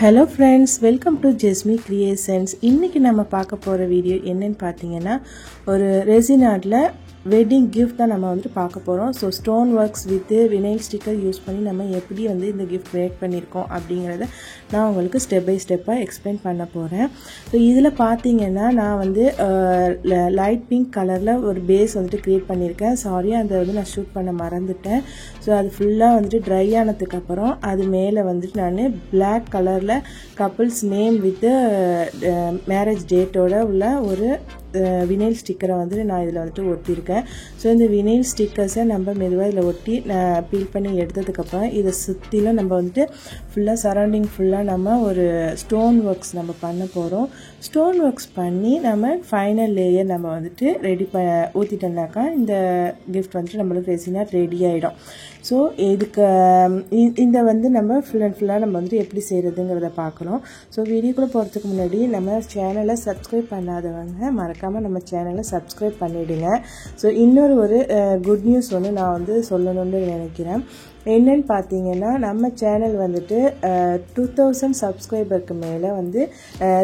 Hello friends, welcome to Jasmi Creations. இன்னைக்கு நம்ம பார்க்க போற வீடியோ என்னன்னு பாத்தீங்கன்னா ஒரு ரெசின் ஆர்ட்ல வெட்டிங் gift தான் நம்ம வந்து பார்க்க போறோம். So stone works with vinyl sticker use பண்ணி நம்ம எப்படி வந்து இந்த gift மேக் பண்ணிருக்கோம் அப்படிங்கறத நான் உங்களுக்கு ஸ்டெப் பை ஸ்டெப்பா எக்ஸ்பிளைன் பண்ண போறேன். சோ இதுல பாத்தீங்கன்னா நான் வந்து லைட் பிங்க் கலர்ல ஒரு பேஸ் வந்து கிரியேட் பண்ணிருக்கேன். சாரி அந்த வந்து நான் ஷூட் பண்ண மறந்துட்டேன். சோ அது ஃபுல்லா வந்து ட்ரை ஆனதுக்கு அப்புறம் அது மேல வந்து நான் Black கலர்ல couples name with marriage date ஓட உள்ள ஒரு வினைல் ஸ்டிக்கரை வந்து நான் இதில் வந்துட்டு ஒட்டியிருக்கேன். ஸோ இந்த வினைல் ஸ்டிக்கர்ஸை நம்ம மெதுவாக இதில் ஒட்டி நான் பீல் பண்ணி எடுத்ததுக்கப்புறம் இதை சுற்றிலும் நம்ம வந்துட்டு ஃபுல்லாக சரௌண்டிங் ஃபுல்லாக நம்ம ஒரு ஸ்டோன் ஒர்க்ஸ் நம்ம பண்ண போகிறோம். ஸ்டோன் ஒர்க்ஸ் பண்ணி நம்ம ஃபைனல் லேயர் நம்ம வந்துட்டு ரெடி ஊற்றிட்டோம்னாக்கா இந்த கிஃப்ட் வந்துட்டு நம்மளுக்கு ரெசினாக ரெடி ஆகிடும். ஸோ இதுக்கு இந்த வந்து நம்ம ஃபுல் அண்ட் ஃபுல்லாக நம்ம வந்துட்டு எப்படி செய்கிறதுங்கிறத பார்க்குறோம். ஸோ வீடியோக்குள்ளே போகிறதுக்கு முன்னாடி நம்ம சேனலை சப்ஸ்கிரைப் பண்ணாதவங்க மறக்காமல் நம்ம சேனலை சப்ஸ்கிரைப் பண்ணிவிடுங்க. ஸோ இன்னொரு ஒரு குட் நியூஸ் ஒன்று நான் வந்து சொல்லணும்னு நினைக்கிறேன். என்னன்னு பார்த்தீங்கன்னா நம்ம சேனல் வந்துட்டு 2000 சப்ஸ்கிரைபருக்கு மேலே வந்து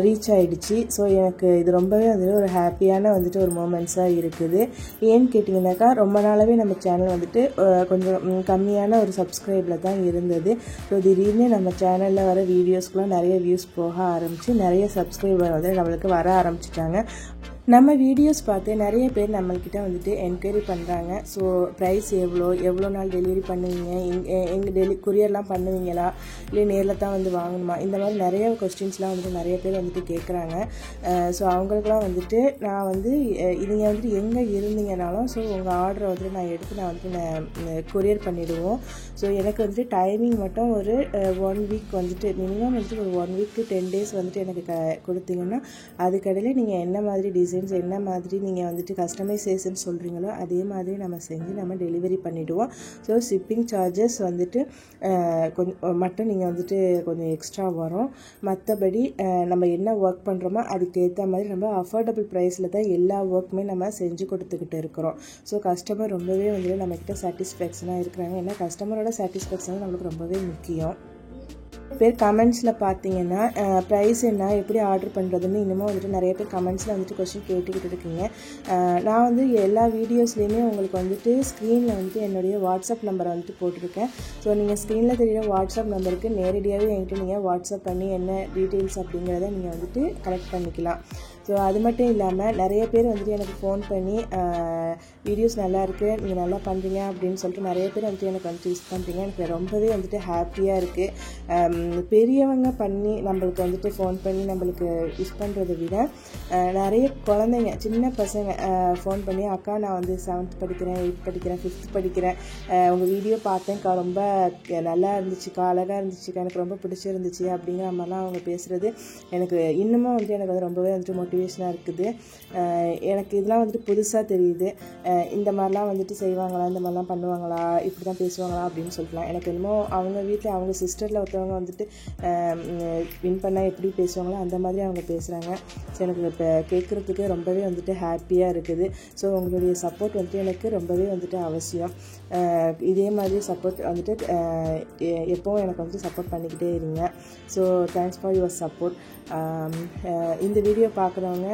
ரீச் ஆகிடுச்சு. ஸோ எனக்கு இது ரொம்பவே வந்துட்டு ஒரு ஹாப்பியான வந்துட்டு ஒரு மூமெண்ட்ஸாக இருக்குது. ஏன்னு கேட்டிங்கனாக்கா ரொம்ப நாளாகவே நம்ம சேனல் வந்துட்டு கொஞ்சம் கம்மியான ஒரு சப்ஸ்கிரைபில் தான் இருந்தது. ஸோ திடீர்னு நம்ம சேனலில் வர வீடியோஸ்க்குலாம் நிறைய வியூஸ் போக ஆரம்பித்து நிறைய சப்ஸ்கிரைபர் வந்து நம்மளுக்கு வர ஆரம்பிச்சிட்டாங்க. நம்ம வீடியோஸ் பார்த்து நிறைய பேர் நம்மள்கிட்ட வந்துட்டு என்கொயரி பண்ணுறாங்க. ஸோ ப்ரைஸ் எவ்வளோ நாள் டெலிவரி பண்ணுவீங்க, எங்கள் கொரியர்லாம் பண்ணுவீங்களா, இல்லை நேரில் தான் வந்து வாங்கணுமா, இந்த மாதிரி நிறைய கொஸ்டின்ஸ்லாம் வந்துட்டு நிறைய பேர் வந்துட்டு கேட்குறாங்க. ஸோ அவங்களுக்குலாம் வந்துட்டு நான் வந்து நீங்கள் வந்துட்டு எங்கே இருந்தீங்கனாலும் ஸோ உங்கள் ஆர்டரை வந்துட்டு நான் எடுத்து நான் வந்துட்டு கொரியர் பண்ணிவிடுவோம். ஸோ எனக்கு வந்துட்டு டைமிங் மட்டும் ஒரு 1 வீக் வந்துட்டு மினிமம் வந்துட்டு ஒரு 1 வீக் to 10 days வந்துட்டு எனக்கு கொடுத்தீங்கன்னா அதுக்கடையில் நீங்கள் என்ன மாதிரி என்ன மாதிரி நீங்கள் வந்துட்டு கஸ்டமைசேஷன் சொல்கிறீங்களோ அதே மாதிரி நம்ம செஞ்சு நம்ம டெலிவரி பண்ணிவிடுவோம். ஸோ ஷிப்பிங் சார்ஜஸ் வந்துட்டு கொஞ்சம் மட்டும் நீங்கள் வந்துட்டு கொஞ்சம் எக்ஸ்ட்ரா வரும். மற்றபடி நம்ம என்ன ஒர்க் பண்ணுறோமோ அதுக்கேற்ற மாதிரி நம்ம அஃபோர்டபுள் ப்ரைஸில் தான் எல்லா ஒர்க்குமே நம்ம செஞ்சு கொடுத்துக்கிட்டு இருக்கிறோம். ஸோ கஸ்டமர் ரொம்பவே வந்துட்டு நம்மக்கிட்ட சாட்டிஸ்ஃபேக்ஷனாக இருக்கிறாங்க. ஏன்னா கஸ்டமரோட சாட்டிஸ்ஃபேக்ஷன் நம்மளுக்கு ரொம்பவே முக்கியம். பேர் கமெண்ட்ஸில் பார்த்தீங்கன்னா ப்ரைஸ் என்ன, எப்படி ஆர்டர் பண்ணுறதுன்னு இன்னமும் வந்துட்டு நிறைய பேர் கமெண்ட்ஸில் வந்துட்டு கொஸ்டின் கேட்டுக்கிட்டு இருக்கீங்க. நான் வந்து எல்லா வீடியோஸ்லேயுமே உங்களுக்கு வந்துட்டு ஸ்க்ரீனில் வந்துட்டு என்னுடைய வாட்ஸ்அப் நம்பரை வந்துட்டு போட்டிருக்கேன். ஸோ நீங்கள் ஸ்க்ரீனில் தெரியுற வாட்ஸ்அப் நம்பருக்கு நேரடியாகவே என்கிட்ட நீங்கள் வாட்ஸ்அப் பண்ணி என்ன டீட்டெயில்ஸ் அப்படிங்கிறத நீங்கள் வந்துட்டு கலெக்ட் பண்ணிக்கலாம். ஸோ அது மட்டும் இல்லாமல் நிறைய பேர் வந்துட்டு எனக்கு ஃபோன் பண்ணி வீடியோஸ் நல்லாயிருக்கு, நீங்கள் நல்லா பண்ணுறீங்க அப்படின்னு சொல்லிட்டு நிறைய பேர் வந்துட்டு எனக்கு வந்துட்டு யூஸ் பண்ணுறீங்க. எனக்கு ரொம்பவே வந்துட்டு ஹாப்பியாக இருக்குது. பெரியவங்க பண்ணி நம்மளுக்கு வந்துட்டு ஃபோன் பண்ணி நம்மளுக்கு யூஸ் பண்ணுறதை விட நிறைய குழந்தைங்க சின்ன பசங்க ஃபோன் பண்ணி அக்கா நான் வந்து 7th படிக்கிறேன், 8th படிக்கிறேன், 5th படிக்கிறேன், உங்கள் வீடியோ பார்த்தேன்க்கா, ரொம்ப நல்லா இருந்துச்சுக்கா, அழகாக இருந்துச்சுக்கா, எனக்கு ரொம்ப பிடிச்சிருந்துச்சு அப்படிங்கிற மாதிரிலாம் அவங்க பேசுகிறது எனக்கு இன்னமும் வந்துட்டு எனக்கு வந்து ரொம்பவே வந்துட்டு மோட்டிவேஷனாக இருக்குது. எனக்கு இதெல்லாம் வந்துட்டு புதுசாக தெரியுது. இந்த மாதிரிலாம் வந்துட்டு செய்வாங்களா, இந்த மாதிரிலாம் பண்ணுவாங்களா, இப்படி தான் பேசுவாங்களா அப்படின்னு சொல்லிட்டுலாம் எனக்கு என்னமோ அவங்க வீட்டில் அவங்க சிஸ்டரில் ஒருத்தவங்க வந்துட்டு வின் பண்ணால் எப்படி பேசுவாங்களோ அந்த மாதிரி அவங்க பேசுகிறாங்க. ஸோ எனக்கு இப்போ கேட்குறதுக்கு ரொம்பவே வந்துட்டு ஹாப்பியாக இருக்குது. ஸோ உங்களுடைய சப்போர்ட் வந்துட்டு எனக்கு ரொம்பவே வந்துட்டு அவசியம். இதே மாதிரி சப்போர்ட் வந்துட்டு எப்போவும் எனக்கு வந்துட்டு சப்போர்ட் பண்ணிக்கிட்டே இருங்க. So thanks for your support. இந்த வீடியோ பார்க்குறவங்க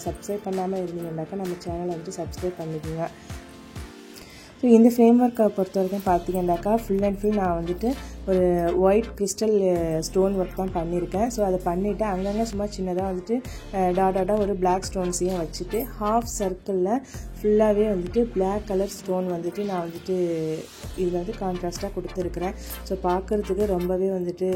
சப்ஸ்கிரைப் பண்ணாமல் இருந்தீங்கன்னாக்கா நம்ம சேனலை வந்துட்டு சப்ஸ்கிரைப் பண்ணிக்கோங்க. ஸோ இந்த ஃப்ரேம் ஒர்க்கை பொறுத்த வரைக்கும் பார்த்தீங்கன்னாக்கா ஃபுல் அண்ட் ஃபுல் நான் வந்துட்டு ஒரு ஒயிட் கிறிஸ்டல் ஸ்டோன் ஒர்க் தான் பண்ணியிருக்கேன். ஸோ அதை பண்ணிவிட்டு அங்கங்கே சும்மா சின்னதாக வந்துட்டு டாட்டாக ஒரு பிளாக் ஸ்டோன்ஸையும் வச்சுட்டு ஹாஃப் சர்க்கிளில் ஃபுல்லாகவே வந்துட்டு பிளாக் கலர் ஸ்டோன் வந்துட்டு நான் வந்துட்டு இதில் வந்து கான்ட்ராஸ்ட்டாக கொடுத்துருக்குறேன். ஸோ பார்க்குறதுக்கு ரொம்பவே வந்துட்டு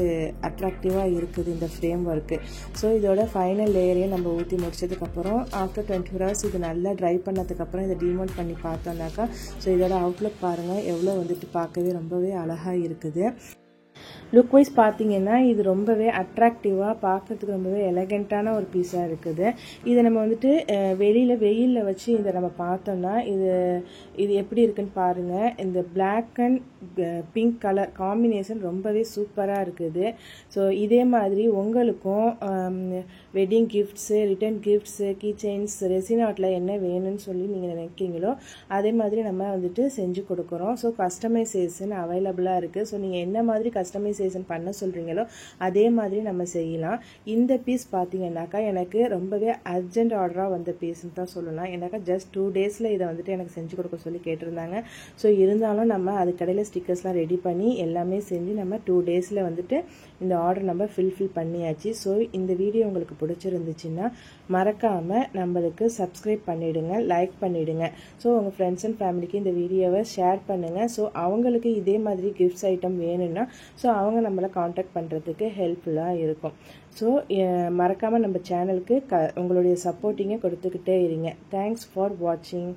அட்ராக்டிவாக இருக்குது இந்த ஃப்ரேம் ஒர்க்கு. ஸோ இதோட ஃபைனல் லேயரையும் நம்ம ஊற்றி முடிச்சதுக்கப்புறம் ஆஃப்டர் 24 hours இது நல்லா ட்ரை பண்ணதுக்கப்புறம் இதை டிமோல்ட் பண்ணி பார்த்தோம்னாக்கா ஸோ இதோட அவுட்லுக் பாருங்கள் எவ்வளோ வந்துட்டு பார்க்கவே ரொம்பவே அழகாக இருக்குது. லுக் வைஸ் பார்த்தீங்கன்னா இது ரொம்பவே அட்ராக்டிவாக பார்க்குறதுக்கு ரொம்பவே எலகெண்ட்டான ஒரு பீஸாக இருக்குது. இதை நம்ம வந்துட்டு வெயிலில் வச்சு இதை நம்ம பார்த்தோம்னா இது எப்படி இருக்குன்னு பாருங்கள். இந்த black and pink colour combination ரொம்பவே சூப்பராக இருக்குது. ஸோ இதே மாதிரி உங்களுக்கும் wedding gifts, return gifts, key chains, resin ஆர்ட்டில் என்ன வேணும்னு சொல்லி நீங்கள் நினைக்கிறீங்களோ அதே மாதிரி நம்ம வந்துட்டு செஞ்சு கொடுக்குறோம். ஸோ கஸ்டமைசேஷன் அவைலபிளாக இருக்குது. ஸோ நீங்கள் என்ன மாதிரி கஸ்டமைசேஷன் கஸ்டமைசேஷன் பண்ண சொல்கிறீங்களோ அதே மாதிரி நம்ம செய்யலாம். இந்த பீஸ் பார்த்தீங்கன்னாக்கா எனக்கு ரொம்பவே அர்ஜென்ட் ஆர்டராக வந்த பீஸ்ன்னு தான் சொல்லலாம். ஏன்னாக்கா ஜஸ்ட் 2 டேஸில் இதை வந்துட்டு எனக்கு செஞ்சு கொடுக்க சொல்லி கேட்டிருந்தாங்க. ஸோ இருந்தாலும் நம்ம அது கடையில் ஸ்டிக்கர்ஸ்லாம் ரெடி பண்ணி எல்லாமே செஞ்சு நம்ம 2 டேஸில் வந்துட்டு இந்த ஆர்டர் நம்ம ஃபில் பண்ணியாச்சு. ஸோ இந்த வீடியோ உங்களுக்கு பிடிச்சிருந்துச்சுன்னா மறக்காமல் நம்மளுக்கு சப்ஸ்கிரைப் பண்ணிவிடுங்க, லைக் பண்ணிவிடுங்க. ஸோ உங்கள் ஃப்ரெண்ட்ஸ் அண்ட் ஃபேமிலிக்கு இந்த வீடியோவை ஷேர் பண்ணுங்கள். ஸோ அவங்களுக்கு இதே மாதிரி கிஃப்ட்ஸ் ஐட்டம் வேணும்னா ஸோ அவங்க நம்மளை காண்டாக்ட் பண்ணுறதுக்கு ஹெல்ப்ஃபுல்லாக இருக்கும். ஸோ மறக்காமல் நம்ம சேனலுக்கு உங்களுடைய சப்போர்ட்டிங்கை கொடுத்துக்கிட்டே இருங்க. தேங்க்ஸ் ஃபார் வாட்சிங்.